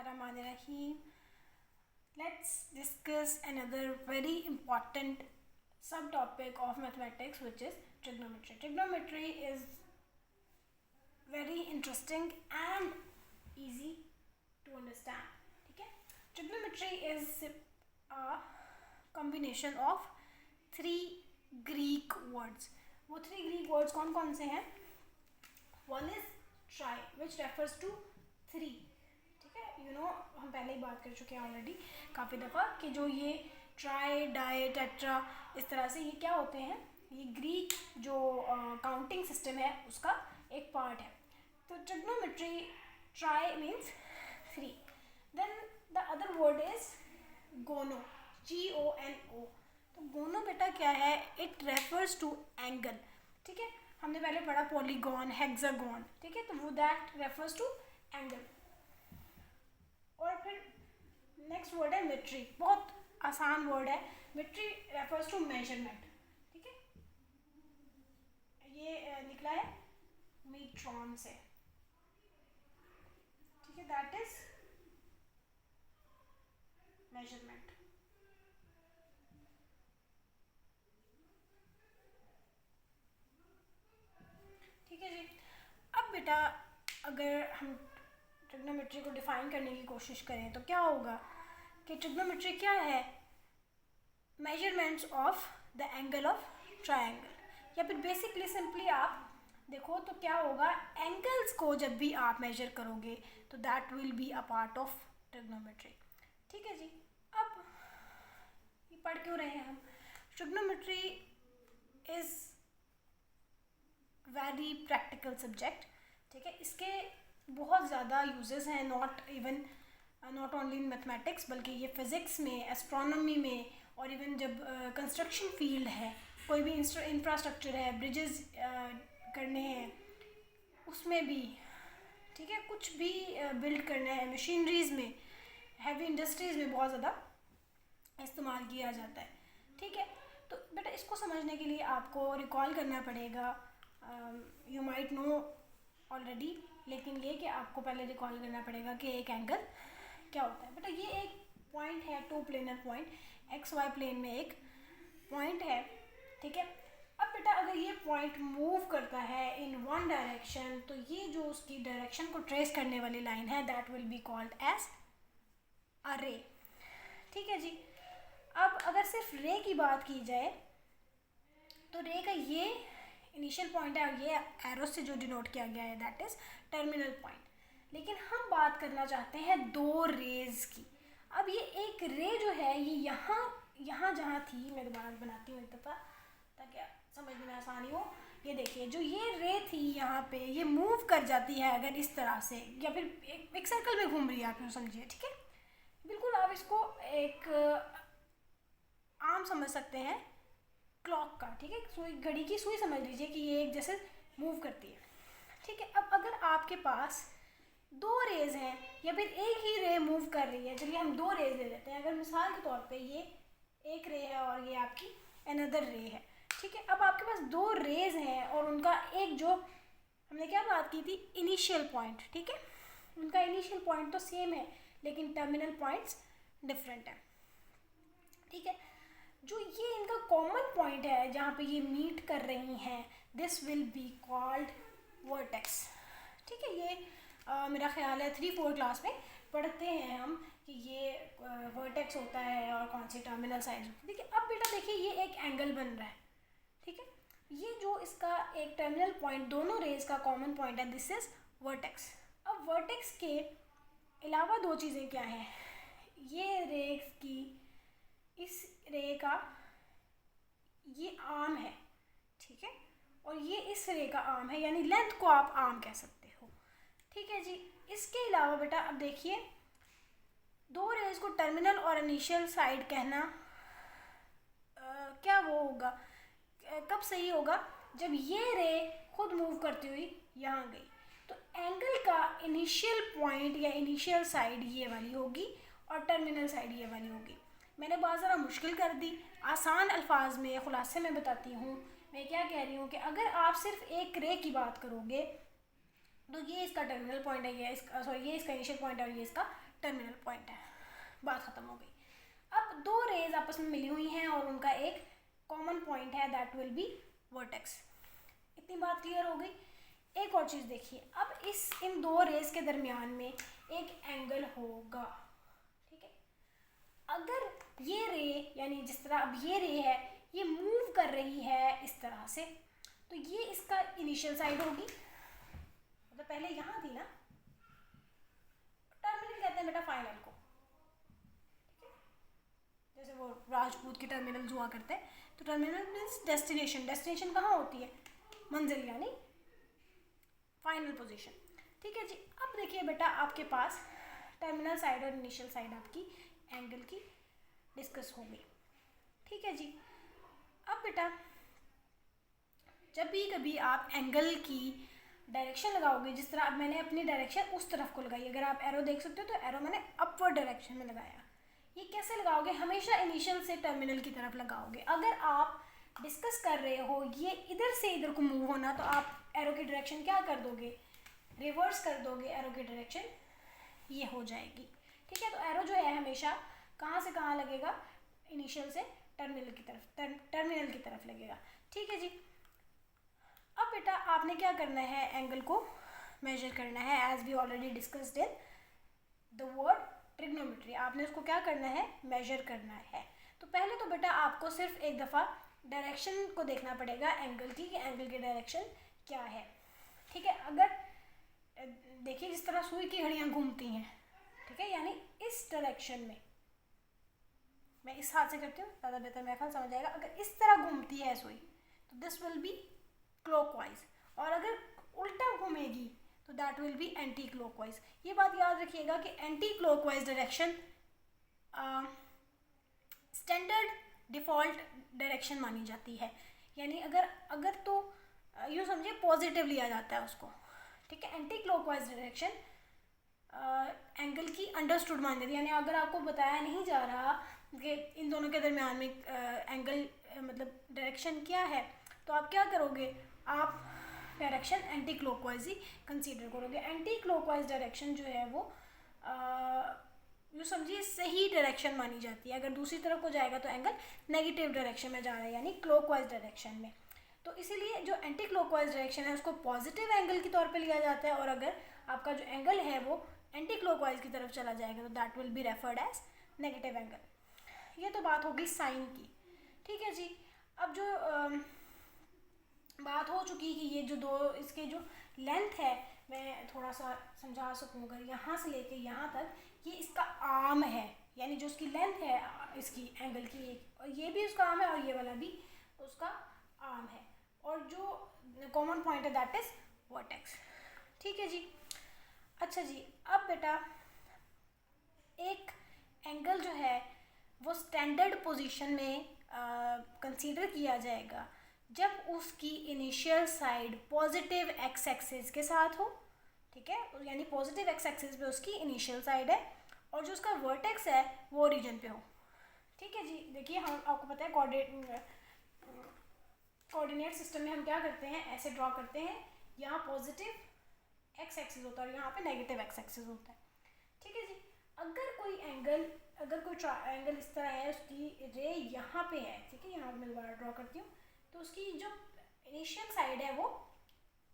Bismillahirrahmanirrahim. Let's discuss another very important subtopic of mathematics, which is trigonometry. Trigonometry is very interesting and easy to understand. Okay? Trigonometry is a combination of three Greek words. वो three Greek words कौन से हैं? One is tri, which refers to three. ठीक है, हम पहले ही बात कर चुके हैं ऑलरेडी काफ़ी दफ़ा कि जो ये ट्राई, डाई, टेट्रा, इस तरह से ये क्या होते हैं, ये ग्रीक जो काउंटिंग सिस्टम है उसका एक पार्ट है. तो trigonometry, tri means three. Then the other word is gono, GONO. तो गोनो बेटा क्या है? It refers to angle. ठीक है, हमने पहले पढ़ा पॉलीगॉन, हेक्सागोन. ठीक है, तो वो दैट रेफर्स टू एंगल. और फिर नेक्स्ट वर्ड है मेट्री. बहुत आसान वर्ड है. मेट्री रेफर्स टू मेजरमेंट. ठीक है, ये निकला है मीट्रॉन से. ठीक है, दैट इज मेजरमेंट. ठीक है जी. अब बेटा अगर हम ट्रिग्नोमेट्री को डिफाइन करने की कोशिश करें तो क्या होगा कि ट्रिग्नोमेट्री क्या है? Measurements of the angle of triangle. या फिर बेसिकली सिंपली आप देखो तो क्या होगा, एंगल्स को जब भी आप मेजर करोगे तो that will be a part of trigonometry. ठीक है जी. अब ये पढ़ क्यों रहे हैं हम? Trigonometry is very practical subject. ठीक है, इसके बहुत ज़्यादा यूजेस हैं, नॉट ओनली इन मैथमेटिक्स, बल्कि ये फिज़िक्स में, एस्ट्रोनॉमी में, और इवन जब कंस्ट्रक्शन फील्ड है, कोई भी इंफ्रास्ट्रक्चर है, ब्रिजेस करने हैं उसमें भी. ठीक है, कुछ भी बिल्ड करना है, मशीनरीज़ में, हैवी इंडस्ट्रीज़ में बहुत ज़्यादा इस्तेमाल किया जाता है. ठीक है, तो बेटा इसको समझने के लिए आपको रिकॉल करना पड़ेगा. यू माइट नो ऑलरेडी, लेकिन ये कि आपको पहले रिकॉल करना पड़ेगा कि एक एंगल क्या होता है. बेटा ये एक पॉइंट है, two planar point, XY plane में एक पॉइंट है. ठीक है, अब बेटा अगर ये पॉइंट मूव करता है इन वन डायरेक्शन, तो ये जो उसकी डायरेक्शन को ट्रेस करने वाली लाइन है, that will be called as a ray. ठीक है जी. अब अगर सिर्फ रे की बात की जाए तो रे का ये इनिशियल पॉइंट है और ये एरो से जो डिनोट किया गया है दैट इज़ टर्मिनल पॉइंट. लेकिन हम बात करना चाहते हैं दो रेज़ की. अब ये एक रे जो है ये यहाँ जहाँ थी, मैं दोबारा बनाती हूँ एक दफ़ा ताकि समझने में आसानी हो. ये देखिए, जो ये रे थी यहाँ पे, ये मूव कर जाती है अगर इस तरह से, या फिर एक सर्कल में घूम रही है, आप यूँ समझिए. ठीक है, बिल्कुल आप इसको एक आम समझ सकते हैं क्लॉक का. ठीक है, सुई, घड़ी की सुई समझ लीजिए कि ये एक जैसे मूव करती है. ठीक है, अब अगर आपके पास दो रेज़ हैं या फिर एक ही रे मूव कर रही है, चलिए हम दो रेज़ ले लेते हैं. अगर मिसाल के तौर पे ये एक रे है और ये आपकी अनदर रे है. ठीक है, अब आपके पास दो रेज़ हैं और उनका एक जो हमने क्या बात की थी, इनिशियल पॉइंट. ठीक है, उनका इनिशियल पॉइंट तो सेम है लेकिन टर्मिनल पॉइंट्स डिफरेंट हैं. ठीक है, जो ये इनका कॉमन पॉइंट है जहाँ पे ये मीट कर रही हैं, this will be called vertex. ठीक है, ये मेरा ख्याल है 3-4 क्लास में पढ़ते हैं हम कि ये वर्टेक्स होता है और कौन सी टर्मिनल साइड होती है. ठीक है, अब बेटा देखिए ये एक एंगल बन रहा है. ठीक है, ये जो इसका एक टर्मिनल पॉइंट दोनों रेज का कॉमन पॉइंट है, दिस इज वर्टेक्स. अब वर्टेक्स के अलावा दो चीज़ें क्या हैं? ये रेज की, इस रे का ये आर्म है. ठीक है, और ये इस रे का आर्म है, यानी लेंथ को आप आर्म कह सकते हो. ठीक है जी. इसके अलावा बेटा अब देखिए, दो रेज को टर्मिनल और इनिशियल साइड कहना क्या वो होगा, कब सही होगा? जब ये रे खुद मूव करती हुई यहाँ गई. तो एंगल का इनिशियल पॉइंट या इनिशियल साइड ये वाली होगी और टर्मिनल साइड ये वाली होगी. मैंने बात ज़रा मुश्किल कर दी, आसान अल्फाज में खुलासे में बताती हूँ. मैं क्या कह रही हूँ कि अगर आप सिर्फ एक रे की बात करोगे तो ये इसका टर्मिनल पॉइंट है, ये इसका इनिशियल पॉइंट है और ये इसका टर्मिनल पॉइंट है, बात ख़त्म हो गई। अब दो रेज आपस में मिली हुई हैं और उनका एक कॉमन पॉइंट है, दैट विल बी वर्टेक्स। इतनी बात क्लियर हो गई। एक और चीज़ देखिए, अब इन दो रेज के दरमियान में एक एंगल होगा, ठीक है। अगर ये रे, यानी जिस तरह अब ये रे है, ये मूव कर रही है इस तरह से, तो ये इसका इनिशियल साइड होगी, मतलब पहले यहाँ थी ना, टर्मिनल कहते हैं बेटा फाइनल को, ठीक है। जैसे वो राजपूत के टर्मिनल हुआ करते हैं, तो टर्मिनल मीन्स डेस्टिनेशन। डेस्टिनेशन कहाँ होती है? मंजिल, यानी फाइनल पोजीशन, ठीक है जी। अब देखिए बेटा, आपके पास टर्मिनल साइड और इनिशियल साइड आपकी एंगल की डिस्कस हो गई, ठीक है जी। अब बेटा, जब भी कभी आप एंगल की डायरेक्शन लगाओगे, जिस तरह अब मैंने अपनी डायरेक्शन उस तरफ को लगाई, अगर आप एरो देख सकते हो तो एरो मैंने अपवर्ड डायरेक्शन में लगाया। ये कैसे लगाओगे? हमेशा इनिशियल से टर्मिनल की तरफ लगाओगे। अगर आप डिस्कस कर रहे हो ये इधर से इधर को मूव होना, तो आप एरो की डायरेक्शन क्या कर दोगे? रिवर्स कर दोगे, एरो की डायरेक्शन ये हो जाएगी, ठीक है। तो एरो जो है हमेशा कहाँ से कहाँ लगेगा? इनिशियल से टर्मिनल की तरफ लगेगा, ठीक है जी। अब बेटा आपने क्या करना है? एंगल को मेजर करना है, as we already discussed in the word trigonometry. आपने उसको क्या करना है? मेजर करना है। तो पहले तो बेटा आपको सिर्फ एक दफ़ा डायरेक्शन को देखना पड़ेगा एंगल की, कि एंगल की डायरेक्शन क्या है, ठीक है। अगर देखिए जिस तरह सुई की घड़ियाँ घूमती हैं, ठीक है, यानी इस डायरेक्शन में, मैं इस हाथ से करती हूँ ज़्यादा बेहतर मेरा ख्याल समझ आएगा। अगर इस तरह घूमती है सुई तो दिस विल बी क्लॉकवाइज, और अगर उल्टा घूमेगी तो that will B anti clockwise. ये बात याद रखिएगा कि anti clockwise direction standard default direction मानी जाती है, यानी अगर तो यूँ समझिए पॉजिटिव लिया जाता है उसको, ठीक है। एंटी क्लॉकवाइज डायरेक्शन एंगल की अंडरस्टूड मान जाती है, यानी अगर आपको बताया नहीं जा रहा कि इन दोनों के दरमियान में एंगल मतलब डायरेक्शन क्या है, तो आप क्या करोगे? आप डायरेक्शन एंटी क्लॉकवाइज ही कंसीडर करोगे। एंटी क्लॉकवाइज डायरेक्शन जो है वो यूँ समझिए सही डायरेक्शन मानी जाती है। अगर दूसरी तरफ को जाएगा तो एंगल नेगेटिव डायरेक्शन में जा रहा है, यानी क्लॉकवाइज डायरेक्शन में। तो इसीलिए जो एंटी क्लॉकवाइज डायरेक्शन है उसको पॉजिटिव एंगल के तौर पे लिया जाता है, और अगर आपका जो एंगल है वो एंटी क्लॉकवाइज की तरफ चला जाएगा तो that will be referred as negative angle. ये तो बात होगी साइन की, ठीक है जी। अब जो बात हो चुकी कि ये जो दो इसके जो लेंथ है, मैं थोड़ा सा समझा सकूँ, अगर यहाँ से लेके यहाँ तक ये इसका आर्म है, यानी जो उसकी लेंथ है इसकी एंगल की, और ये भी उसका आर्म है और ये वाला भी उसका आर्म है, और जो कॉमन पॉइंट है दैट इज वर्टेक्स, ठीक है जी। अच्छा जी, अब बेटा एक एंगल जो है वो स्टैंडर्ड पोजीशन में कंसीडर किया जाएगा जब उसकी initial side positive X axis के साथ हो, ठीक है, यानी पॉजिटिव एक्स एक्सिस पे उसकी इनिशियल साइड है और जो उसका वर्टेक्स है वो ओरिजिन पे हो, ठीक है जी। देखिए हम आपको पता है कोऑर्डिनेट सिस्टम में हम क्या करते हैं, ऐसे ड्रॉ करते हैं, यहाँ पॉजिटिव एक्स एक्सिस होता है और यहाँ पे नेगेटिव एक्स एक्सिस होता है, ठीक है जी। अगर कोई एंगल इस तरह है, उसकी रे यहाँ पे है, ठीक है, यहाँ मैं दोबारा ड्रॉ करती हूँ, तो उसकी जो इनिशियल साइड है वो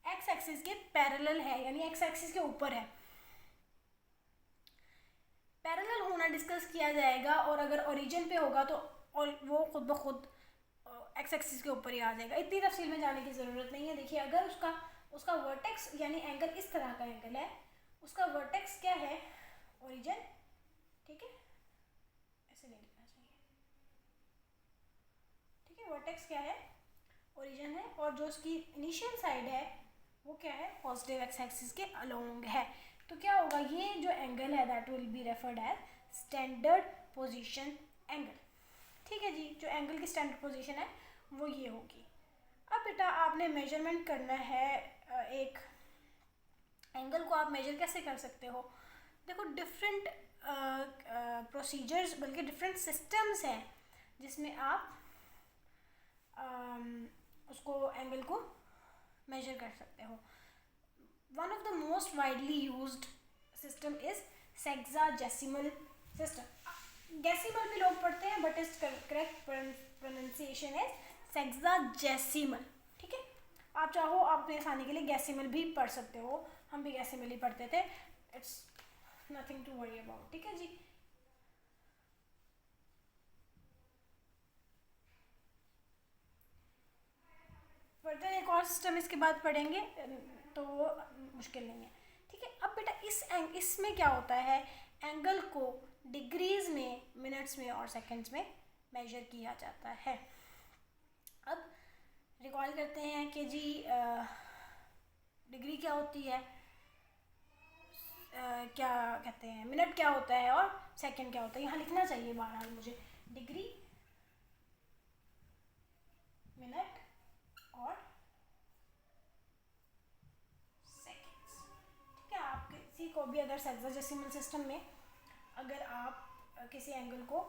एक्स एक्सिस के पैरेलल है, यानी एक्स एक्सिस के ऊपर है। पैरेलल होना डिस्कस किया जाएगा, और अगर ओरिजिन पे होगा तो और वो खुद ब खुद एक्स एक्सिस के ऊपर ही आ जाएगा। इतनी तफसील में जाने की ज़रूरत नहीं है। देखिए अगर उसका वर्टेक्स यानी एंगल इस तरह का एंगल है, उसका वर्टेक्स क्या है? ओरिजिन, ठीक है, ऐसे नहीं लिखना चाहिए, ठीक है। वर्टेक्स क्या है? ओरिजिन है, और जो उसकी इनिशियल साइड है वो क्या है? पॉजिटिव एक्स एक्सिस के अलोंग है। तो क्या होगा, ये जो एंगल है that will be referred as standard position angle, ठीक है जी। जो एंगल की स्टैंडर्ड पोजीशन है वो ये होगी। अब बेटा आपने मेजरमेंट करना है एक एंगल को। आप मेजर कैसे कर सकते हो? देखो डिफरेंट प्रोसीजर्स, बल्कि डिफरेंट सिस्टम्स हैं जिसमें आप उसको एंगल को मेजर कर सकते हो। One of the most widely used system is sexagesimal system. Decimal भी लोग पढ़ते हैं बट इस करेक्ट प्रोनाउंसिएशन है सेक्साजेसिमल। ठीक है, आप चाहो आप अपने आसानी के लिए गैसिमल भी पढ़ सकते हो, हम भी गैसिमल ही पढ़ते थे, it's nothing to worry about. ठीक है जी, फर्दर एक और सिस्टम इसके बाद पढ़ेंगे तो मुश्किल नहीं है। ठीक है, अब बेटा इसमें क्या होता है, एंगल को डिग्रीज में, मिनट्स में और सेकंड्स में मेजर किया जाता है। अब रिकॉल करते हैं कि जी डिग्री क्या होती है, क्या कहते हैं, मिनट क्या होता है और सेकंड क्या होता है। यहाँ लिखना चाहिए बहरहाल मुझे, डिग्री, मिनट और सेकंड्स। ठीक है, आप किसी को भी अगर सेक्साजेसिमल सिस्टम में अगर आप किसी एंगल को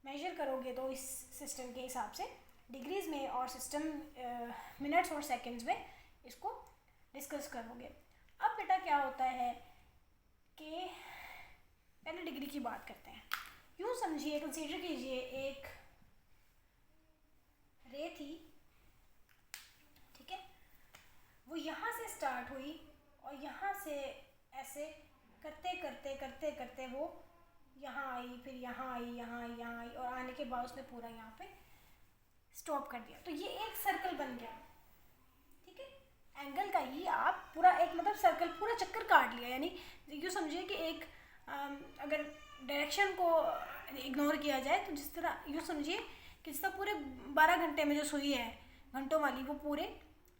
मेजर करोगे तो इस सिस्टम के हिसाब से डिग्रीज में और सिस्टम मिनट्स और सेकंड्स में इसको डिस्कस करोगे। अब बेटा क्या होता है कि पहले डिग्री की बात करते हैं। यूँ समझिए, कंसीडर कीजिए एक रे थी, ठीक है, वो यहाँ से स्टार्ट हुई और यहाँ से ऐसे करते करते करते करते वो यहाँ आई, फिर यहाँ आई, यहाँ आई, यहाँ आई और आने के बाद उसने पूरा यहाँ पे स्टॉप कर दिया, तो ये एक सर्कल बन गया। ठीक है, एंगल का ही आप पूरा एक मतलब सर्कल पूरा चक्कर काट लिया। यानी यूँ समझिए कि एक अगर डायरेक्शन को इग्नोर किया जाए तो जिस तरह यूँ समझिए कि जिस तरह पूरे 12 घंटे में जो सुई है घंटों वाली वो पूरे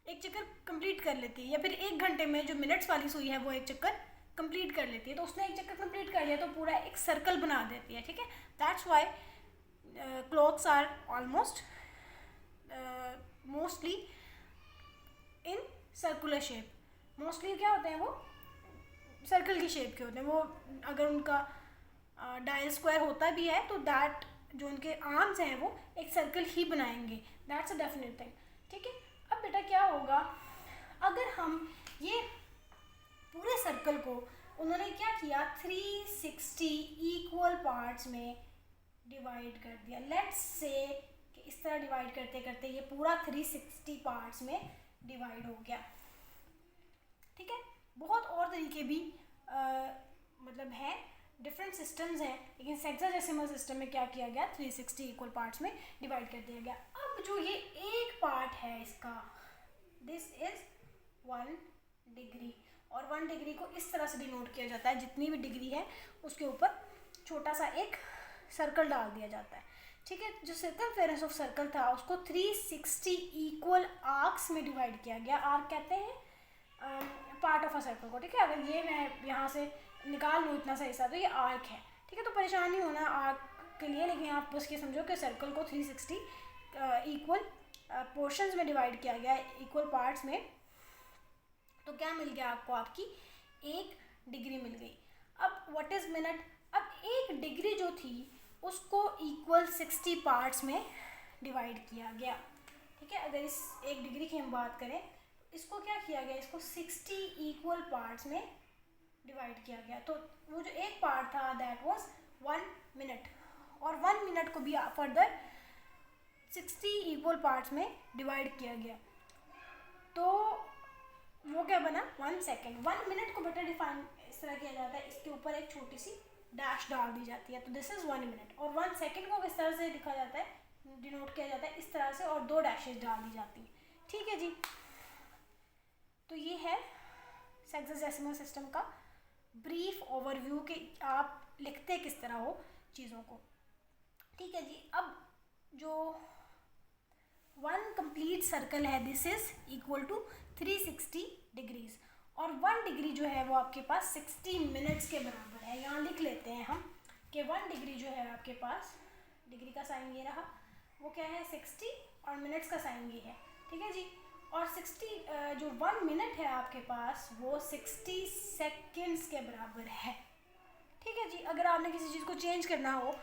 एक चक्कर कंप्लीट कर लेती है, या फिर 1 घंटे में जो मिनट्स वाली सुई है वो एक चक्कर कंप्लीट कर लेती है, तो उसने एक चक्कर कंप्लीट कर लिया तो पूरा एक सर्कल बना देती है। ठीक है, that's why clocks are almost mostly in circular shape. Mostly क्या होते हैं, वो सर्कल की शेप के होते हैं। वो अगर उनका डायल स्क्वायर होता भी है तो दैट जो उनके आर्म्स हैं वो एक सर्कल ही बनाएंगे, दैट्स अ डेफिनेट थिंग। ठीक है, अब बेटा क्या होगा, अगर हम ये पूरे सर्कल को उन्होंने क्या किया 360 इक्वल पार्ट्स में डिवाइड कर दिया। लेट्स से कि इस तरह डिवाइड करते करते ये पूरा 360 पार्ट्स में डिवाइड हो गया। ठीक है, बहुत और तरीके भी मतलब हैं, डिफरेंट सिस्टम्स हैं, लेकिन सेक्साजेसिमल सिस्टम में क्या किया गया 360 इक्वल पार्ट्स में डिवाइड कर दिया गया। अब जो ये एक पार्ट है इसका, दिस इज 1 डिग्री, और 1 डिग्री को इस तरह से डिनोट किया जाता है, जितनी भी डिग्री है उसके ऊपर छोटा सा एक सर्कल डाल दिया जाता है। ठीक है, जो सर्कमफेरेंस ऑफ सर्कल था उसको 360 इक्वल आर्क्स में डिवाइड किया गया। आर्क कहते हैं पार्ट ऑफ अ सर्कल को। ठीक है, अगर ये मैं यहाँ से निकाल लूँ इतना सा हिस्सा तो ये आर्क है। ठीक है, तो परेशान नहीं होना आर्क के लिए, लेकिन आप बस ये समझो कि सर्कल को 360 इक्वल पोर्शंस में डिवाइड किया गया इक्वल पार्ट्स में, तो क्या मिल गया आपको, आपकी 1 डिग्री मिल गई। अब व्हाट इज़ मिनट, अब 1 डिग्री जो थी उसको इक्वल 60 पार्ट्स में डिवाइड किया गया। ठीक है, अगर इस 1 डिग्री की हम बात करें इसको क्या किया गया, इसको 60 इक्वल पार्ट्स में डिवाइड किया गया। तो वो जो एक पार्ट था दैट वाज 1 मिनट, और 1 मिनट को भी फर्दर 60 इक्वल पार्ट्स में डिवाइड किया गया, तो वो क्या बना 1 सेकेंड। 1 मिनट को बेटर डिफाइन इस तरह किया जाता है, इसके ऊपर एक छोटी सी डैश डाल दी जाती है, तो दिस इज़ 1 मिनट। और 1 सेकेंड को किस तरह से लिखा जाता है, डिनोट किया जाता है इस तरह से, और 2 डैशेज डाल दी जाती हैं। ठीक है जी, तो ये है सेक्साजेसिमल सिस्टम का ब्रीफ ओवरव्यू कि आप लिखते किस तरह हो चीज़ों को। ठीक है जी, अब जो 1 कंप्लीट सर्कल है this is equal to 360 degrees, और 1 डिग्री जो है वो आपके पास 60 मिनट्स के बराबर है। यहाँ लिख लेते हैं हम कि 1 डिग्री जो है आपके पास, डिग्री का साइन ये रहा, वो क्या है 60, और मिनट्स का साइन ये है। ठीक है जी, और 60 जो 1 मिनट है आपके पास वो 60 सेकेंड्स के बराबर है। ठीक है जी, अगर आपने किसी चीज़ को चेंज करना हो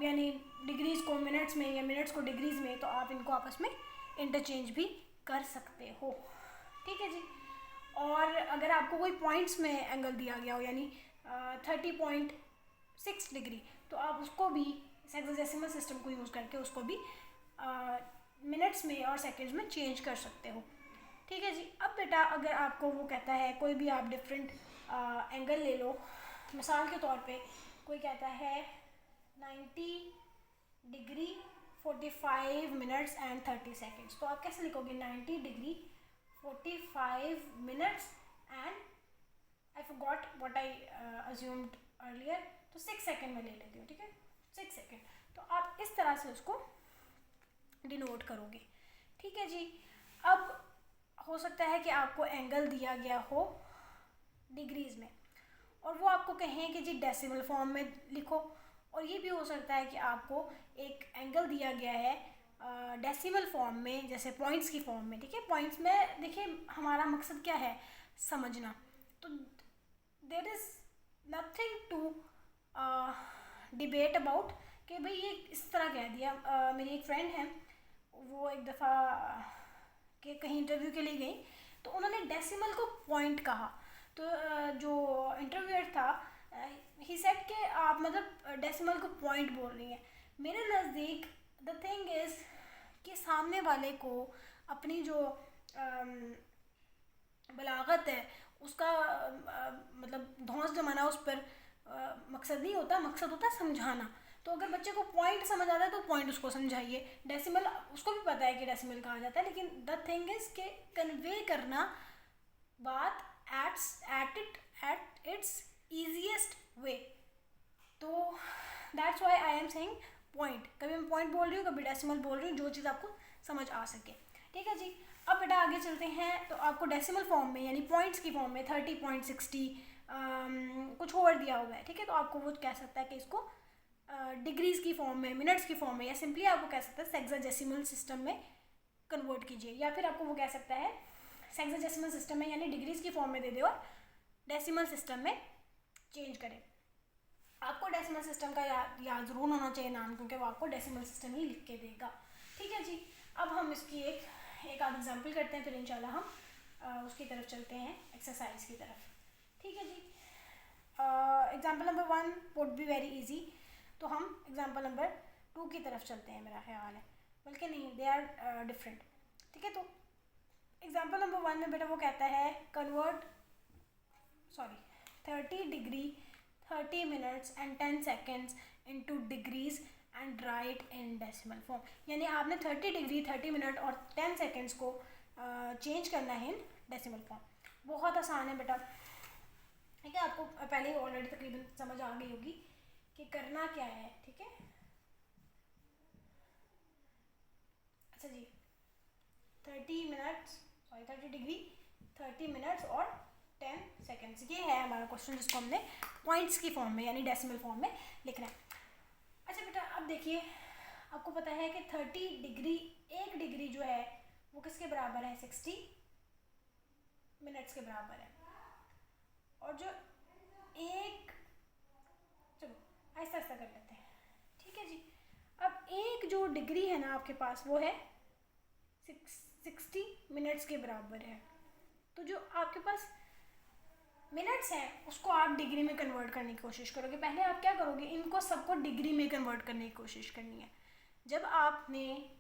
यानी डिग्रीज़ को मिनट्स में या मिनट्स को डिग्रीज़ में, तो आप इनको आपस में इंटरचेंज भी कर सकते हो। ठीक है जी, और अगर आपको कोई पॉइंट्स में एंगल दिया गया हो यानी 30.6 डिग्री, तो आप उसको भी हेक्साडेसिमल सिस्टम को यूज़ करके उसको भी मिनट्स में और सेकंड्स में चेंज कर सकते हो। ठीक है जी। अब बेटा अगर आपको वो कहता है कोई भी आप डिफरेंट एंगल ले लो, मिसाल के तौर पे कोई कहता है 90 डिग्री 45 मिनट्स एंड 30 सेकेंड्स, तो आप कैसे लिखोगे 90 degree 45 minutes and I forgot what I assumed earlier, तो 6 सेकेंड में ले लेती हूँ। ठीक है, 6 सेकेंड। तो आप इस तरह से उसको डिनोट करोगे। ठीक है जी। अब हो सकता है कि आपको एंगल दिया गया हो डिग्रीज़ में और वो आपको कहें कि जी डेसिमल फॉर्म में लिखो, और ये भी हो सकता है कि आपको एक एंगल दिया गया है डेसिमल फॉर्म में, जैसे पॉइंट्स की फॉर्म में। ठीक है, पॉइंट्स में देखिए हमारा मकसद क्या है, समझना। तो there is nothing to debate about कि भाई ये इस तरह कह दिया। मेरी एक फ्रेंड है, वो एक दफ़ा के कहीं इंटरव्यू के लिए गई, तो उन्होंने डेसिमल को पॉइंट कहा, तो जो इंटरव्यूअर था ही सेड कि आप मतलब डेसिमल को पॉइंट बोल रही हैं। मेरे नज़दीक द थिंग इज़ कि सामने वाले को अपनी जो बलागत है उसका मतलब धौंस जमाना उस पर मकसद नहीं होता, मकसद होता है समझाना। तो अगर बच्चे को पॉइंट समझ आता है तो पॉइंट उसको समझाइए, डेसिमल उसको भी पता है कि डेसिमल कहा जाता है, लेकिन द थिंग इज़ के कन्वे करना बात एट इट्स ईजीएस्ट वे। तो that's why I am saying point. कभी मैं पॉइंट बोल रही हूँ, कभी डेसिमल बोल रही हूँ, जो चीज़ आपको समझ आ सके। ठीक है जी। अब बेटा आगे चलते हैं। तो आपको डेसिमल फॉर्म में यानी पॉइंट्स की फॉर्म में 30.60 कुछ और दिया हुआ है। ठीक है, तो आपको वो कह सकता है कि इसको डिग्रीज़ की फॉर्म में, मिनट्स की फॉर्म में, या सिंपली आपको कह सकता है हेक्साडेसिमल सिस्टम में कन्वर्ट कीजिए, या फिर आपको वो कह सकता है हेक्साडेसिमल सिस्टम में यानी डिग्रीज़ की फॉर्म में दे दे और डेसिमल सिस्टम में चेंज करें। आपको डेसिमल सिस्टम का याद ज़रूर होना चाहिए नाम, क्योंकि वो आपको डेसिमल सिस्टम ही लिख के देगा। ठीक है जी। अब हम इसकी एक आध एग्जाम्पल करते हैं, फिर इंशाल्लाह हम उसकी तरफ चलते हैं, एक्सरसाइज की तरफ। ठीक है जी। Example number 1 would be very easy, तो हम एग्जाम्पल नंबर 2 की तरफ चलते हैं, मेरा ख्याल है, बल्कि नहीं, दे आर डिफरेंट। ठीक है, तो एग्जाम्पल नंबर 1 में बेटा वो कहता है convert 30 degree 30 minutes and 10 seconds into degrees and right in decimal form. यानी आपने 30 डिग्री 30 मिनट और 10 सेकेंड्स को चेंज करना है इन डेसिमल फॉर्म। बहुत आसान है बेटा। ठीक है, आपको पहले ही ऑलरेडी तकरीबन समझ आ गई होगी कि करना क्या है। ठीक है, अच्छा जी, 30 डिग्री 30 मिनट्स और 10 सेकेंड्स, ये है हमारा क्वेश्चन जिसको हमने पॉइंट्स की फॉर्म में यानी डेसिमल फॉर्म में लिखना है। अच्छा बेटा, अब देखिए आपको पता है कि 30 डिग्री, 1 डिग्री जो है वो किसके बराबर है, 60 मिनट्स के बराबर है। और जो एक, चलो ऐसा कर लेते हैं। ठीक है जी। अब एक जो डिग्री है ना आपके पास वो है 60 मिनट्स के बराबर है। तो जो आपके पास मिनट्स हैं उसको आप डिग्री में कन्वर्ट करने की कोशिश करोगे। पहले आप क्या करोगे, इनको सबको डिग्री में कन्वर्ट करने की कोशिश करनी है। जब आपने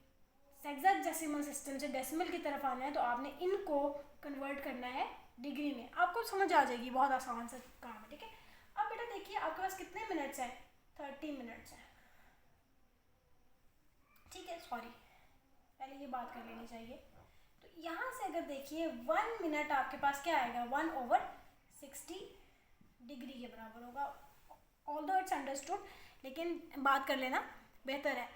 हेक्साडेसिमल सिस्टम से डेसिमल की तरफ आना है तो आपने इनको कन्वर्ट करना है डिग्री में। आपको समझ आ जाएगी, बहुत आसान सा काम है। ठीक है, अब बेटा देखिए आपके पास कितने मिनट्स हैं, 30 मिनट्स हैं। ठीक है, सॉरी पहले ये बात कर लेनी चाहिए। तो यहाँ से अगर देखिए 1 मिनट आपके पास क्या आएगा, 1/60 डिग्री के बराबर होगा। ऑल्दो इट्स अंडरस्टूड, लेकिन बात कर लेना बेहतर है।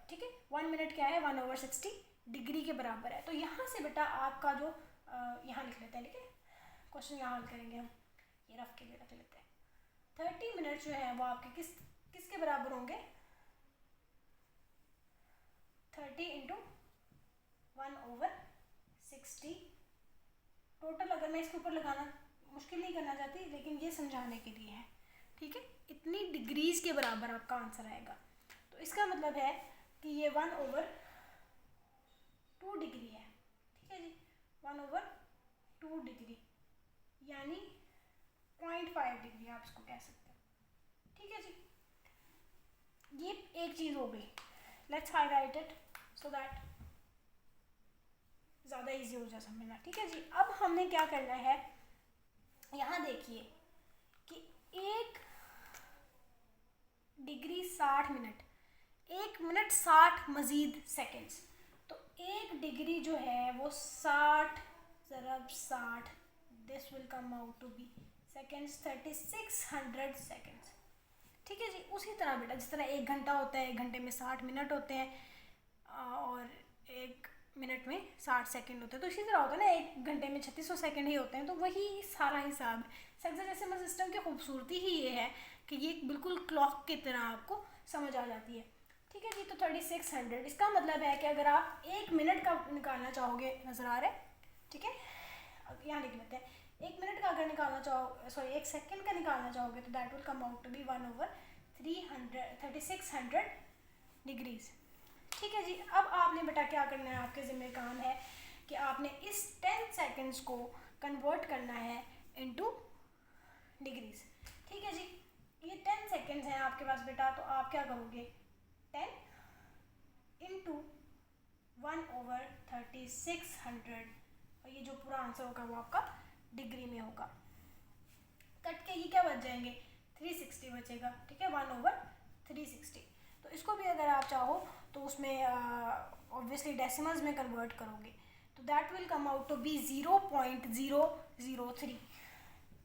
ठीक है, 1 मिनट क्या है, 1/60 डिग्री के बराबर है। तो यहाँ से बेटा आपका जो यहाँ लिख लेते हैं। ठीक है, क्वेश्चन यहाँ हल करेंगे हम, ये रफ के लिए रख लेते हैं। 30 मिनट जो है वो आपके किसके बराबर होंगे, 30 इंटू 1/60। टोटल अगर मैं इसके ऊपर लगाना मुश्किल नहीं करना चाहती, लेकिन ये समझाने के लिए है। ठीक है, इतनी डिग्रीज के बराबर आपका आंसर आएगा। तो इसका मतलब है कि ये 1/2 डिग्री है। ठीक है जी, 1/2 2 डिग्री, यानी 0.5 डिग्री आप इसको कह सकते हैं। ठीक है जी, ये एक चीज़ हो गई। Let's highlight it so that ज़्यादा इजी हो जाए समझना। ठीक है जी, अब हमने क्या करना है, यहाँ देखिए कि 1 डिग्री 60 मिनट, 1 मिनट 60 मज़ीद सेकेंड्स, तो 1 डिग्री जो है वो 60 ज़रब 60, this will come out to be seconds, 3600 seconds. ठीक है जी, उसी तरह बेटा जिस तरह 1 घंटा होता है, 1 घंटे में 60 मिनट होते हैं और 1 मिनट में 60 सेकंड होते हैं, तो इसी तरह होता है ना, 1 घंटे में 3600 सेकंड ही होते हैं। तो वही सारा हिसाब है। हेक्साडेसिमल सिस्टम की खूबसूरती ही ये है कि ये बिल्कुल क्लॉक की तरह आपको समझ आ जाती है। ठीक है जी, तो 3600 इसका मतलब है कि अगर आप 1 मिनट का निकालना चाहोगे, नज़र आ रहा है, ठीक है, यहाँ लिख लेते हैं, 1 मिनट का अगर निकालना चाहो, सॉरी 1 सेकंड का निकालना चाहोगे, तो that will come out to be 1/3600 degrees. ठीक है जी, अब आपने बेटा क्या करना है, आपके ज़िम्मे काम है कि आपने इस 10 सेकंड्स को कन्वर्ट करना है इनटू डिग्रीज। ठीक है जी, ये 10 सेकंड्स हैं आपके पास बेटा, तो आप क्या करोगे, 10 इंटू 1/3600, और ये जो पूरा आंसर होगा वो आपका डिग्री में होगा। कट के ये क्या बच जाएंगे, 360 बचेगा। ठीक है, 1/360। तो इसको भी अगर आप चाहो तो उसमें ऑब्वियसली डेसिमल्स में कन्वर्ट करोगे, तो that will come out to be 0.003।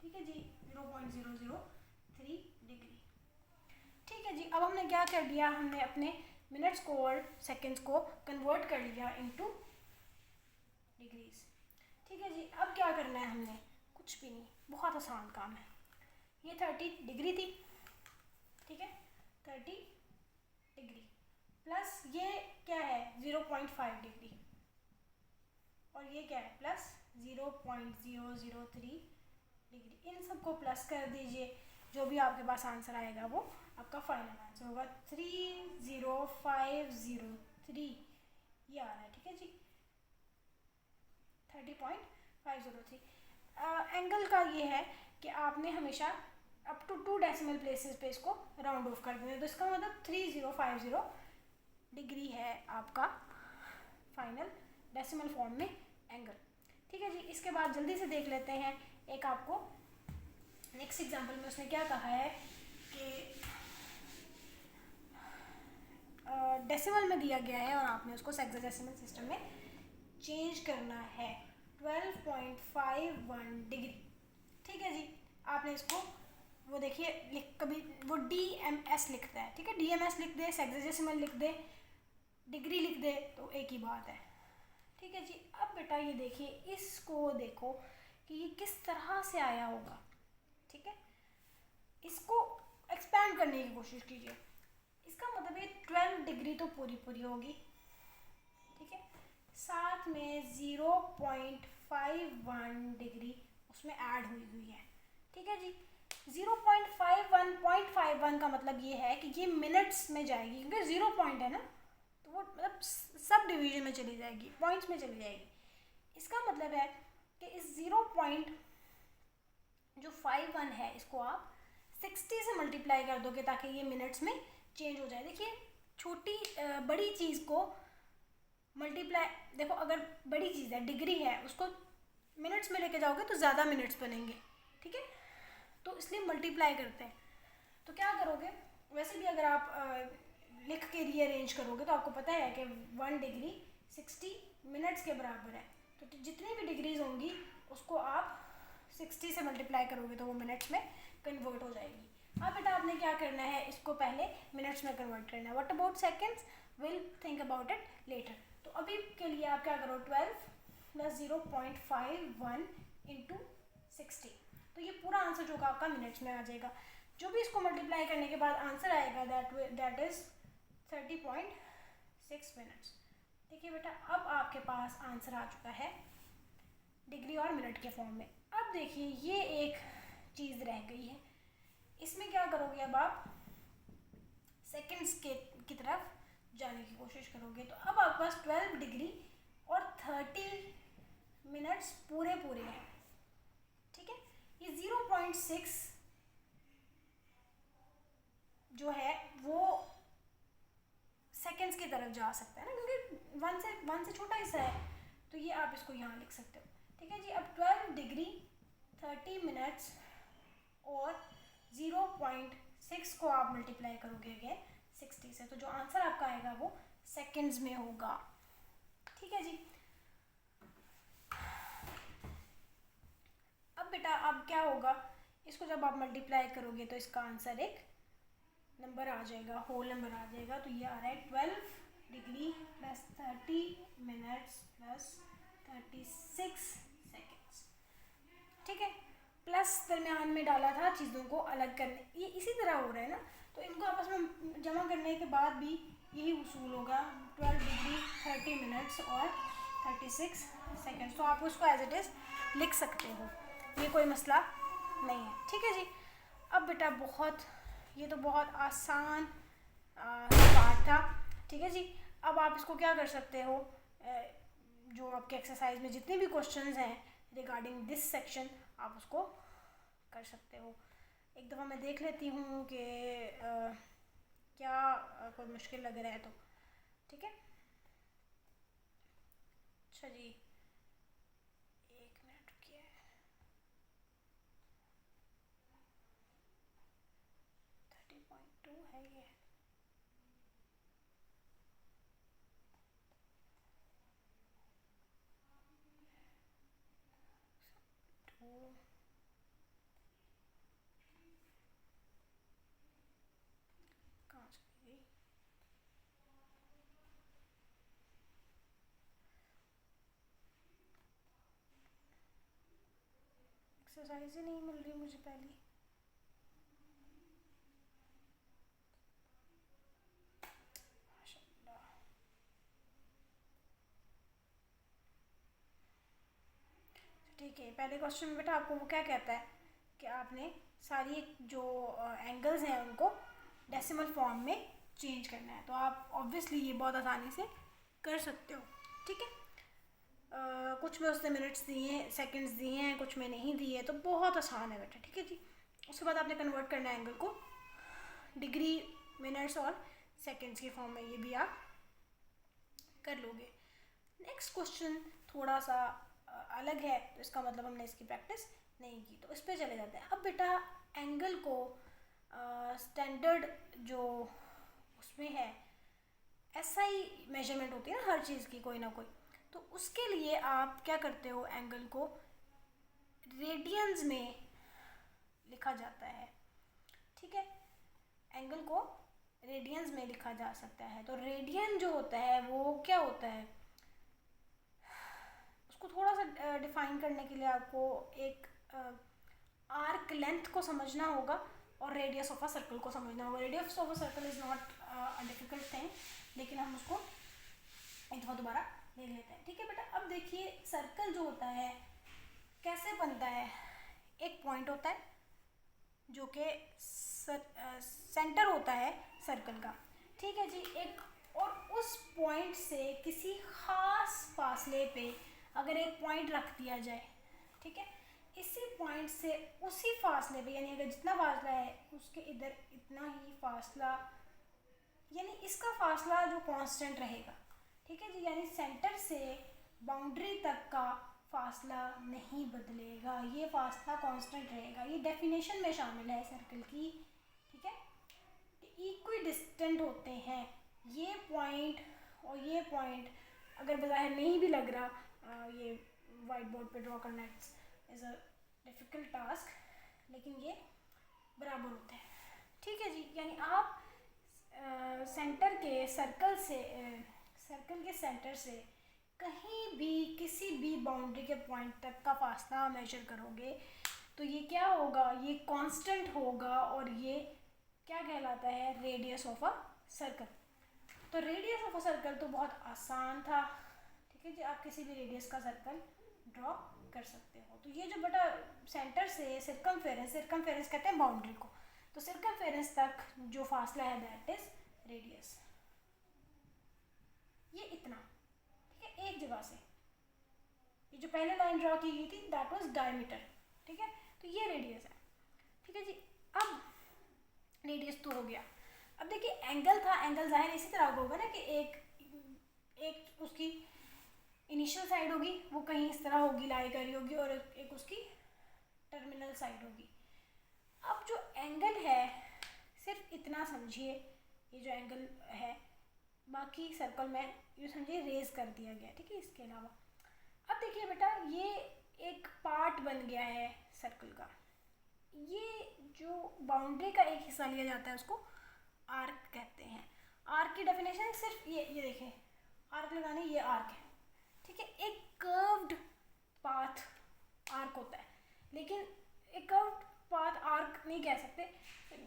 ठीक है जी, 0.003 डिग्री। ठीक है जी, अब हमने क्या कर दिया, हमने अपने मिनट्स को और सेकेंड्स को कन्वर्ट कर लिया इनटू डिग्रीज। ठीक है जी, अब क्या करना है हमने, कुछ भी नहीं, बहुत आसान काम है। ये 30 डिग्री थी, ठीक है, 30 डिग्री प्लस ये क्या है 0.5 डिग्री, और ये क्या है प्लस 0.003 डिग्री। इन सबको प्लस कर दीजिए, जो भी आपके पास आंसर आएगा वो आपका फाइनल आंसर होगा, 30503 ये आ रहा है। ठीक है जी, 30.503। एंगल का ये है कि आपने हमेशा अप टू 2 डेसिमल प्लेसेस पे इसको राउंड ऑफ कर देना, तो इसका मतलब 3050 डिग्री है आपका फाइनल डेसिमल फॉर्म में एंगल। ठीक है जी, इसके बाद जल्दी से देख लेते हैं एक आपको नेक्स्ट एग्जांपल में उसने क्या कहा है कि डेसिमल में दिया गया है और आपने उसको हेक्साडेसिमल सिस्टम में चेंज करना है, 12.51 डिग्री। ठीक है जी, आपने इसको वो देखिए कभी वो DMS लिखता है, ठीक है, DMS लिख दे, हेक्साडेसिमल लिख दे, डिग्री लिख दे, तो एक ही बात है। ठीक है जी, अब बेटा ये देखिए, इसको देखो कि ये किस तरह से आया होगा। ठीक है, इसको एक्सपैंड करने की कोशिश कीजिए, इसका मतलब ये 12 डिग्री तो पूरी पूरी होगी। ठीक है, साथ में 0.51 डिग्री उसमें ऐड हुई है। ठीक है जी, 0.51 का मतलब ये है कि ये मिनट्स में जाएगी, क्योंकि 0 पॉइंट है ना, तो वो मतलब सब डिवीजन में चली जाएगी, पॉइंट्स में चली जाएगी। इसका मतलब है कि इस 0.51 है, इसको आप 60 से मल्टीप्लाई कर दोगे ताकि ये मिनट्स में चेंज हो जाए। देखिए छोटी बड़ी चीज़ को मल्टीप्लाई, देखो अगर बड़ी चीज़ है, डिग्री है, उसको मिनट्स में लेके जाओगे तो ज़्यादा मिनट्स बनेंगे। ठीक है, तो इसलिए मल्टीप्लाई करते हैं। तो क्या करोगे, वैसे भी अगर आप लिख के रीअरेंज करोगे तो आपको पता है कि 1 डिग्री 60 मिनट्स के बराबर है, तो जितनी भी डिग्रीज होंगी उसको आप 60 से मल्टीप्लाई करोगे तो वो मिनट्स में कन्वर्ट हो जाएगी। अब बेटा आपने क्या करना है, इसको पहले मिनट्स में कन्वर्ट करना है। What about seconds, will think about it later. तो अभी के लिए आप क्या करो, 12 प्लस 0.51 इंटू 60, तो ये पूरा आंसर जो होगा आपका मिनट्स में आ जाएगा। जो भी इसको मल्टीप्लाई करने के बाद आंसर आएगा दैट इज़ 30.6 मिनट्स। देखिए बेटा, अब आपके पास आंसर आ चुका है डिग्री और मिनट के फॉर्म में। अब देखिए ये एक चीज़ रह गई है, इसमें क्या करोगे, अब आप सेकंड्स की तरफ जाने की कोशिश करोगे। तो अब आपके पास 12 डिग्री और 30 मिनट्स पूरे हैं, ठीक है। ये 0.6 जो है वो सेकेंड्स की तरफ जा सकता है ना, क्योंकि वन से छोटा हिस्सा है, तो ये आप इसको यहाँ लिख सकते हो, ठीक है जी। अब 12 डिग्री 30 मिनट्स और 0.6 को आप मल्टीप्लाई करोगे अगेन 60 से, तो जो आंसर आपका आएगा वो सेकेंड्स में होगा, ठीक है जी। अब बेटा अब क्या होगा, इसको जब आप मल्टीप्लाई करोगे तो इसका आंसर एक नंबर आ जाएगा, होल नंबर आ जाएगा। तो ये आ रहा है 12 degree plus 30 minutes plus 36 seconds, ठीक है। प्लस दरमियान में डाला था चीज़ों को अलग करने, ये इसी तरह हो रहा है ना, तो इनको आपस में जमा करने के बाद भी यही उसूल होगा, 12 डिग्री 30 मिनट्स और 36 सेकेंड्स। तो आप उसको एज इट इज़ लिख सकते हो, ये कोई मसला नहीं है, ठीक है जी। अब बेटा ये तो बहुत आसान पार्ट था, ठीक है जी। अब आप इसको क्या कर सकते हो, जो आपके एक्सरसाइज में जितने भी क्वेश्चंस हैं रिगार्डिंग दिस सेक्शन आप उसको कर सकते हो। एक दफ़ा मैं देख लेती हूँ कि क्या कोई मुश्किल लग रहा है तो, ठीक है। अच्छा जी, एक मिनट रुकिए। है ये, कहाँ चली गई? एक्सरसाइज ही नहीं मिल रही मुझे पहली। ठीक है, पहले क्वेश्चन में बेटा आपको वो क्या कहता है कि आपने सारी जो एंगल्स हैं उनको डेसिमल फॉर्म में चेंज करना है। तो आप ऑब्वियसली ये बहुत आसानी से कर सकते हो, ठीक है। कुछ में उसने मिनट्स दिए हैं, सेकंड्स दिए हैं, कुछ में नहीं दिए, तो बहुत आसान है बेटा, ठीक है जी। उसके बाद आपने कन्वर्ट करना है एंगल को डिग्री, मिनट्स और सेकंड्स की फॉर्म में, ये भी आप कर लोगे। नेक्स्ट क्वेश्चन थोड़ा सा अलग है, तो इसका मतलब हमने इसकी प्रैक्टिस नहीं की, तो इस पर चले जाते हैं। अब बेटा एंगल को स्टैंडर्ड जो उसमें है SI मेजरमेंट होती है ना हर चीज़ की कोई ना कोई, तो उसके लिए आप क्या करते हो, एंगल को रेडियंस में लिखा जाता है, ठीक है। एंगल को रेडियंस में लिखा जा सकता है। तो रेडियन जो होता है वो क्या होता है, उसको थोड़ा सा डिफाइन करने के लिए आपको एक आर्क लेंथ को समझना होगा और रेडियस ऑफ अ सर्कल को समझना होगा। Radius of a circle is not a difficult thing, लेकिन हम उसको एक दफ़ा दोबारा देख लेते हैं, ठीक है बेटा। अब देखिए सर्कल जो होता है कैसे बनता है, एक पॉइंट होता है जो कि सेंटर होता है सर्कल का, ठीक है जी। एक और उस पॉइंट से किसी ख़ास फासले पे अगर एक पॉइंट रख दिया जाए, ठीक है, इसी पॉइंट से उसी फासले पे, यानी अगर जितना फासला है उसके इधर इतना ही फासला, यानी इसका फासला जो कांस्टेंट रहेगा, ठीक है जी। यानी सेंटर से बाउंड्री तक का फासला नहीं बदलेगा, ये फासला कांस्टेंट रहेगा। ये डेफिनेशन में शामिल है सर्कल की, ठीक है। इक्वी डिस्टेंट होते हैं ये पॉइंट और ये पॉइंट, अगर बज़ाहिर नहीं भी लग रहा, ये वाइट बोर्ड पे ड्रॉ करना इज़ अ डिफ़िकल्ट टास्क, लेकिन ये बराबर होते हैं, ठीक है जी। यानी आप सेंटर के सर्कल के सेंटर से कहीं भी किसी भी बाउंड्री के पॉइंट तक का फासला मेजर करोगे तो ये क्या होगा, ये कांस्टेंट होगा और ये क्या कहलाता है, रेडियस ऑफ अ सर्कल। तो रेडियस ऑफ अ सर्कल तो बहुत आसान था, ठीक है जी। आप किसी भी रेडियस का सर्कल ड्रॉ कर सकते हो। तो ये जो बेटा सेंटर से सर्कमफेरेंस कहते हैं बाउंड्री को, तो सर्कमफेरेंस तक जो फासला है दैट इज रेडियस, ये इतना, ठीक है, एक जगह से ये जो पहले लाइन ड्रॉ की गई थी दैट वाज डायमीटर, ठीक है, तो ये रेडियस है, ठीक है जी। अब रेडियस तो हो गया। अब देखिए एंगल था, एंगल जाहिर इसी तरह का होगा ना कि एक उसकी इनिशियल साइड होगी वो कहीं इस तरह होगी, लाई करी होगी, और एक उसकी टर्मिनल साइड होगी। अब जो एंगल है सिर्फ इतना समझिए, ये जो एंगल है, बाकी सर्कल में ये समझिए रेज कर दिया गया, ठीक है। इसके अलावा अब देखिए बेटा ये एक पार्ट बन गया है सर्कल का, ये जो बाउंड्री का एक हिस्सा लिया जाता है उसको आर्क कहते हैं। आर्क की डेफिनेशन सिर्फ ये देखें, आर्क लगाने, ये आर्क है, ठीक है। एक कर्व्ड पाथ आर्क होता है, लेकिन एक कर्व्ड पाथ आर्क नहीं कह सकते,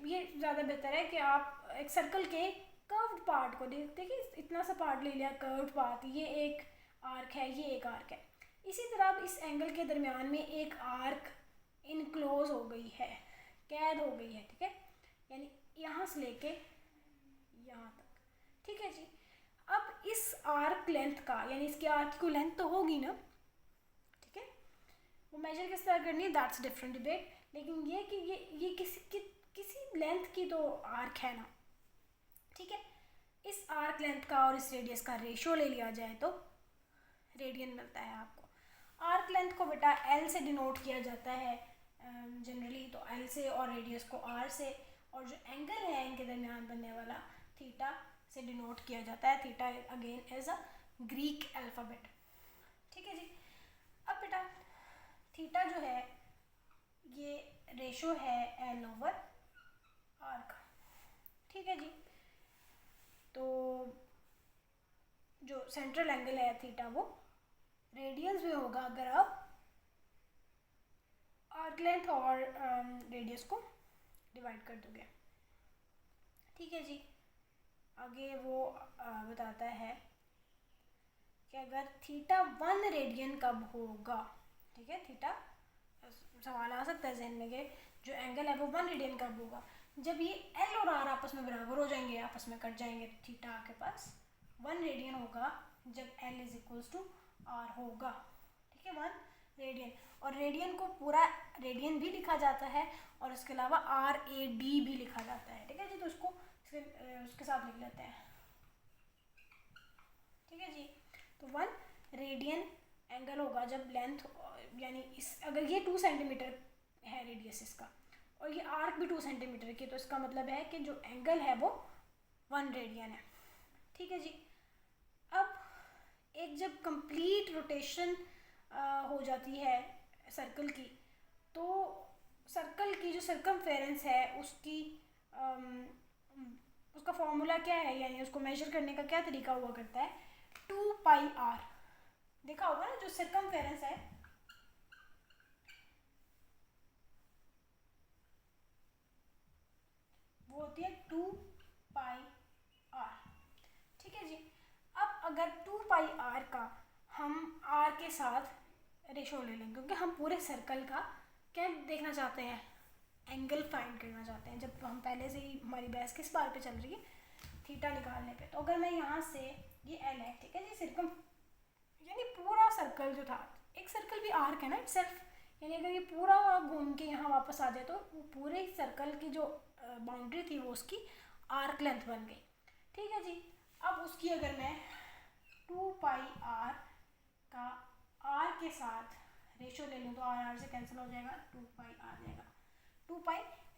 ये ज़्यादा बेहतर है कि आप एक सर्कल के कर्व्ड पार्ट को देखिए, इतना सा पार्ट ले लिया कर्व्ड पाथ, ये एक आर्क है, ये एक आर्क है। इसी तरह अब इस एंगल के दरमियान में एक आर्क इनक्लोज हो गई है, कैद हो गई है, ठीक है, यानी यहाँ से लेके यहाँ तक, ठीक है जी। अब इस आर्क लेंथ का, यानी इसके आर्क की लेंथ तो होगी ना, ठीक है, वो मेजर किस तरह करनी है दैट्स डिफरेंट डिबेट, लेकिन ये कि ये किसी लेंथ की तो आर्क है ना, ठीक है। इस आर्क लेंथ का और इस रेडियस का रेशियो ले लिया जाए तो रेडियन मिलता है आपको। आर्क लेंथ को बेटा एल से डिनोट किया जाता है जनरली, तो एल से, और रेडियस को आर से, और जो एंगल है इनके दरमियान बनने वाला थीटा से डिनोट किया जाता है। Theta again as a Greek alphabet, ठीक है जी। अब बेटा थीटा जो है ये रेशो है एल ओवर आर का, ठीक है जी। तो जो सेंट्रल एंगल है थीटा वो रेडियस में होगा अगर आप आर्क लेंथ और रेडियस को डिवाइड कर दोगे, ठीक है जी। आगे वो बताता है कि अगर थीटा 1 रेडियन कब होगा, ठीक है, थीटा सवाल आ सकता है जहन में कि जो एंगल है वो 1 रेडियन कब होगा, जब ये एल और आर आपस में बराबर हो जाएंगे, आपस में कट जाएंगे, तो थीटा के पास 1 रेडियन होगा जब L is equals to R होगा, ठीक है, 1 रेडियन। और रेडियन को पूरा रेडियन भी लिखा जाता है और इसके अलावा RAD भी लिखा जाता है, ठीक है जी। तो उसको उसके साथ लिख लेते हैं, ठीक है जी। तो 1 रेडियन एंगल होगा जब लेंथ, यानी इस अगर ये 2 सेंटीमीटर है रेडियस इसका, और ये आर्क भी 2 सेंटीमीटर की, तो इसका मतलब है कि जो एंगल है वो 1 रेडियन है, ठीक है जी। अब एक जब कंप्लीट रोटेशन हो जाती है सर्कल की, तो सर्कल की जो सर्कमफेरेंस है उसकी उसका फॉर्मूला क्या है, यानी उसको मेजर करने का क्या तरीका हुआ करता है, 2πr। देखा होगा ना, जो सर्कमफेरेंस है वो होती है 2πr, ठीक है जी। अब अगर 2πr का हम r के साथ रेशो ले लेंगे, क्योंकि हम पूरे सर्कल का क्या देखना चाहते हैं, एंगल फाइंड करना चाहते हैं। जब हम पहले से ही हमारी बहस किस बात पे चल रही है, थीटा निकालने पे। तो अगर मैं यहाँ से ये एल है, ठीक है जी, सर्कम यानी पूरा सर्कल जो था, एक सर्कल भी आर्क है ना इटसेल्फ, यानी अगर ये पूरा घूम के यहाँ वापस आ जाए तो पूरे सर्कल की जो बाउंड्री थी वो उसकी आर्क लेंथ बन गई, ठीक है जी। अब उसकी अगर मैं 2πr का r के साथ रेशो ले लूँ तो r से कैंसिल हो जाएगा, 2π आ जाएगा, 2π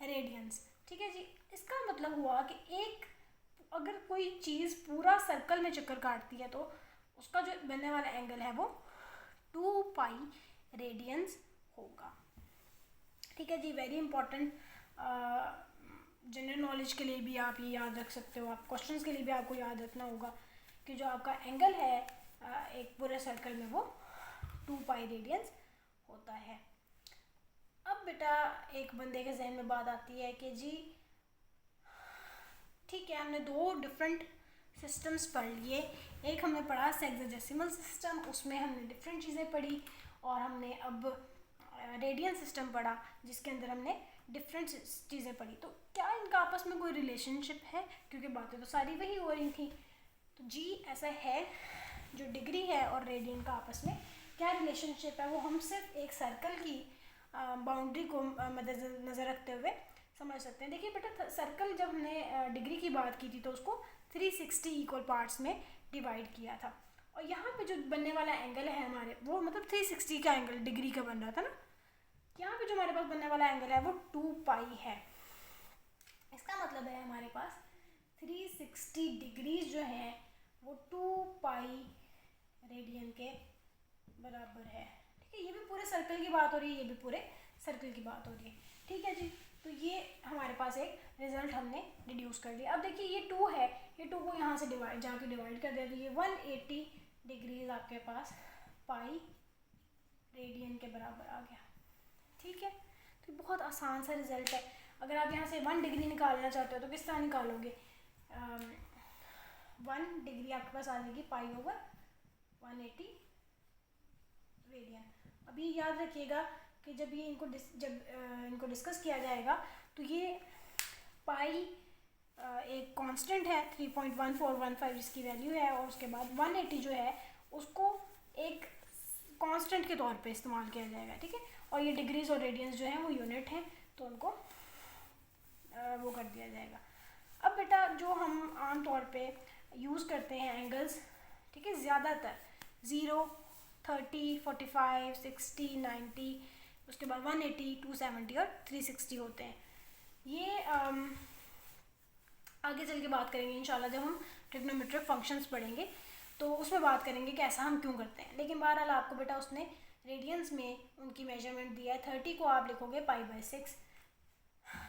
रेडियंस, ठीक है जी। इसका मतलब हुआ कि एक अगर कोई चीज़ पूरा सर्कल में चक्कर काटती है तो उसका जो बनने वाला एंगल है वो 2π रेडियंस होगा, ठीक है जी। वेरी इंपॉर्टेंट, जनरल नॉलेज के लिए भी आप ये याद रख सकते हो, आप क्वेश्चंस के लिए भी आपको याद रखना होगा कि जो आपका एंगल है एक पूरे सर्कल में वो 2π रेडियंस होता है। अब बेटा एक बंदे के जहन में बात आती है कि जी ठीक है, हमने 2 डिफरेंट सिस्टम्स पढ़ लिए, एक हमने पढ़ा सेक्साडेसिमल सिस्टम, उसमें हमने डिफरेंट चीज़ें पढ़ी, और हमने अब रेडियन सिस्टम पढ़ा जिसके अंदर हमने डिफरेंट चीज़ें पढ़ी। तो क्या इनका आपस में कोई रिलेशनशिप है, क्योंकि बातें तो सारी वही हो रही थी। तो जी ऐसा है, जो डिग्री है और रेडियन का आपस में क्या रिलेशनशिप है वो हम सिर्फ एक सर्कल की बाउंड्री को मद्देनज़र रखते हुए समझ सकते हैं। देखिए बेटा, सर्कल जब हमने डिग्री की बात की थी तो उसको 360 इक्वल पार्ट्स में डिवाइड किया था, और यहाँ पे जो बनने वाला एंगल है हमारे, वो मतलब 360 का एंगल डिग्री का बन रहा था ना। यहाँ पे जो हमारे पास बनने वाला एंगल है वो 2 पाई है। इसका मतलब है हमारे पास 360 डिग्रीज जो है वो 2 पाई रेडियन के बराबर है। ठीक है, ये भी पूरे सर्कल की बात हो रही है, ये भी पूरे सर्कल की बात हो रही है। ठीक है जी, तो ये हमारे पास एक रिजल्ट हमने डिड्यूस कर लिया। अब देखिए ये 2 है, ये 2 को यहाँ से जाके डिवाइड कर दिया तो ये 180 डिग्रीज आपके पास पाई रेडियन के बराबर आ गया। ठीक है, तो बहुत आसान सा रिजल्ट है। अगर आप यहाँ से 1 डिग्री निकालना चाहते हो तो किस तरह निकालोगे? 1 डिग्री आपके पास आ जाएगी पाई ओवर 180 रेडियन। अभी याद रखिएगा कि जब ये इनको डिस्कस किया जाएगा तो ये पाई एक कांस्टेंट है 3.1415 जिसकी वैल्यू है, और उसके बाद 180 जो है उसको एक कांस्टेंट के तौर पे इस्तेमाल किया जाएगा। ठीक है, और ये डिग्रीज और रेडियंस जो हैं वो यूनिट हैं तो उनको वो कर दिया जाएगा। अब बेटा जो हम आम तौर पे यूज़ करते हैं एंगल्स, ठीक है, ज़्यादातर 0, 30, 45, 60, 90, उसके बाद 180, 270 और 360 होते हैं। ये आगे चल के बात करेंगे इंशाल्लाह, जब हम ट्रिग्नोमेट्रिक फंक्शंस पढ़ेंगे तो उसमें बात करेंगे कि ऐसा हम क्यों करते हैं। लेकिन बहरहाल आपको बेटा उसने रेडियंस में उनकी मेजरमेंट दिया है। 30 को आप लिखोगे π/6।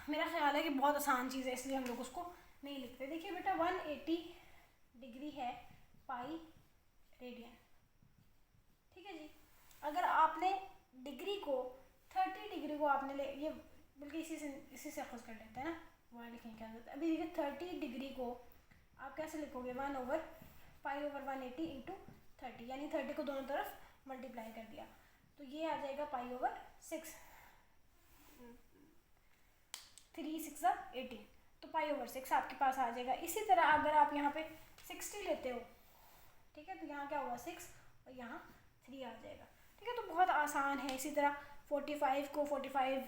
मेरा ख्याल है कि बहुत आसान चीज़ है इसलिए हम लोग उसको नहीं लिखते। देखिए बेटा 180 डिग्री है पाई रेडियन। ठीक है जी, अगर आपने डिग्री को 30 डिग्री को आपने ये बल्कि इसी से खुश कर लेते हैं ना, वहाँ लिखने की आदत। अभी देखिए 30 डिग्री को आप कैसे लिखोगे? 1/π/180 इंटू 30, यानी 30 को दोनों तरफ मल्टीप्लाई कर दिया तो ये आ जाएगा π/6। 3 6 18, तो π/6 आपके पास आ जाएगा। इसी तरह अगर आप यहाँ पे 60 लेते हो, ठीक है, तो यहाँ क्या होगा 6 और यहाँ 3 आ जाएगा। ठीक है, तो बहुत आसान है। इसी तरह 45 को 45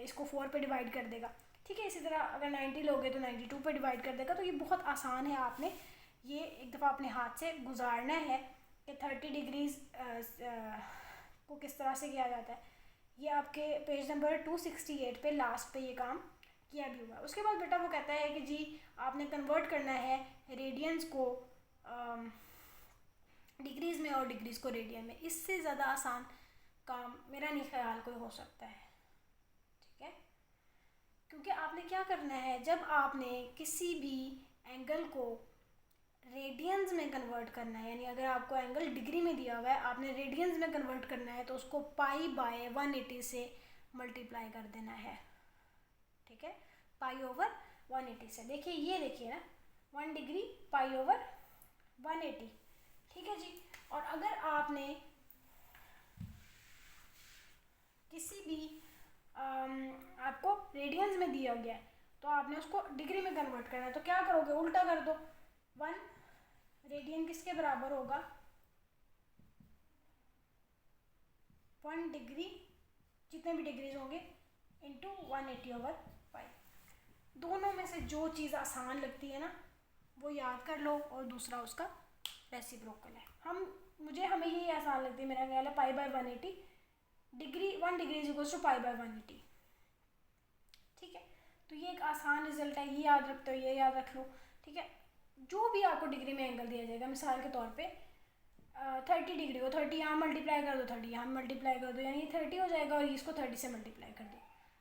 इसको 4 पे डिवाइड कर देगा। ठीक है, इसी तरह अगर 90 लोगे तो 92 पे डिवाइड कर देगा। तो ये बहुत आसान है, आपने ये एक दफ़ा अपने हाथ से गुजारना है कि 30 डिग्रीज को किस तरह से किया जाता है। ये आपके पेज नंबर 268 पे लास्ट पे ये काम किया भी हुआ है। उसके बाद बेटा वो कहता है कि जी आपने कन्वर्ट करना है रेडियंस को डिग्रीज़ में और डिग्रीज़ को रेडियन में। इससे ज़्यादा आसान काम मेरा नहीं ख्याल कोई हो सकता है। ठीक है, क्योंकि आपने क्या करना है, जब आपने किसी भी एंगल को रेडियंस में कन्वर्ट करना है, यानी अगर आपको एंगल डिग्री में दिया हुआ है आपने रेडियंस में कन्वर्ट करना है तो उसको π/180 से मल्टीप्लाई कर देना है। ठीक है, π/180 से। देखिए ये देखिए ना, 1 डिग्री π/180। ठीक है जी, और अगर आपने किसी भी आपको रेडियंस में दिया गया है तो आपने उसको डिग्री में कन्वर्ट करना है, तो क्या करोगे? उल्टा कर दो। 1 रेडियन किसके बराबर होगा? 1 डिग्री, जितने भी डिग्रीज होंगे, इंटू 180/π। दोनों में से जो चीज़ आसान लगती है ना वो याद कर लो, और दूसरा उसका रेसिप्रोकल है। हमें यही आसान लगती है, मेरा ख्याल है π/180 degree 1 degree is equals to π/180। ठीक है, तो ये एक आसान रिजल्ट है, ये याद रखते हो, ये याद रख लो। ठीक है, जो भी आपको डिग्री में एंगल दिया जाएगा, मिसाल के तौर पे 30 डिग्री को 30 यहाँ मल्टीप्लाई कर दो, 30 यहाँ मल्टीप्लाई कर दो, यानी 30 हो जाएगा, और इसको 30 से मल्टीप्लाई कर दो।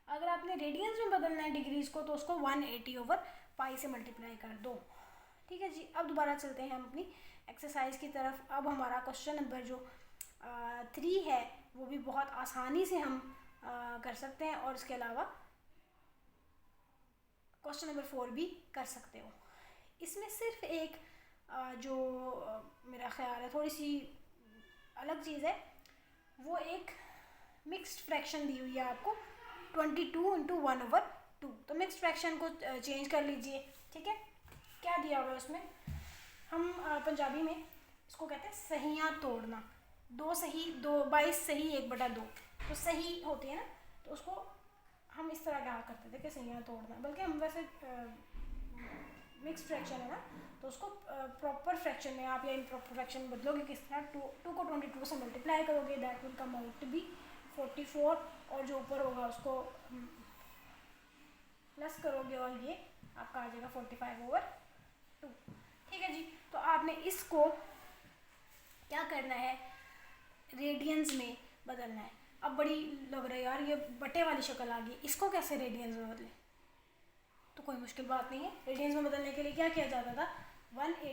अगर आपने रेडियंस में बदलना है डिग्रीज़ को तो उसको 180/π से मल्टीप्लाई कर दो। ठीक है जी, अब दोबारा चलते हैं हम अपनी एक्सरसाइज की तरफ। अब हमारा क्वेश्चन नंबर जो 3 है वो भी बहुत आसानी से हम कर सकते हैं, और इसके अलावा क्वेश्चन नंबर 4 भी कर सकते हो। इसमें सिर्फ एक जो मेरा ख्याल है थोड़ी सी अलग चीज़ है, वो एक मिक्स्ड फ्रैक्शन दी हुई है आपको 22 × 1/2। तो मिक्स्ड फ्रैक्शन को चेंज कर लीजिए। ठीक है, क्या दिया हुआ है उसमें? हम पंजाबी में इसको कहते हैं सहियाँ तोड़ना। 22 सही 1/2, तो सही होती है ना, तो उसको हम इस तरह क्या करते थे कि सहियाँ तोड़ना, बल्कि हम वैसे मिक्स फ्रैक्शन है ना, तो उसको प्रॉपर फ्रैक्शन में आप या इम्प्रॉपर फ्रैक्शन में बदलोगे किस तरह, टू को 22 से मल्टीप्लाई करोगे, that will come out to be 44, और जो ऊपर होगा उसको प्लस करोगे और ये आपका आ जाएगा 45/2। ठीक है जी, तो आपने इसको क्या करना है, रेडियंस में बदलना है। अब बड़ी लग रहा है यार ये बटे वाली शक्ल आ गई, इसको कैसे रेडियंस में बदले, तो कोई मुश्किल बात नहीं है। रेडियंस में बदलने के लिए क्या किया जाता था, 180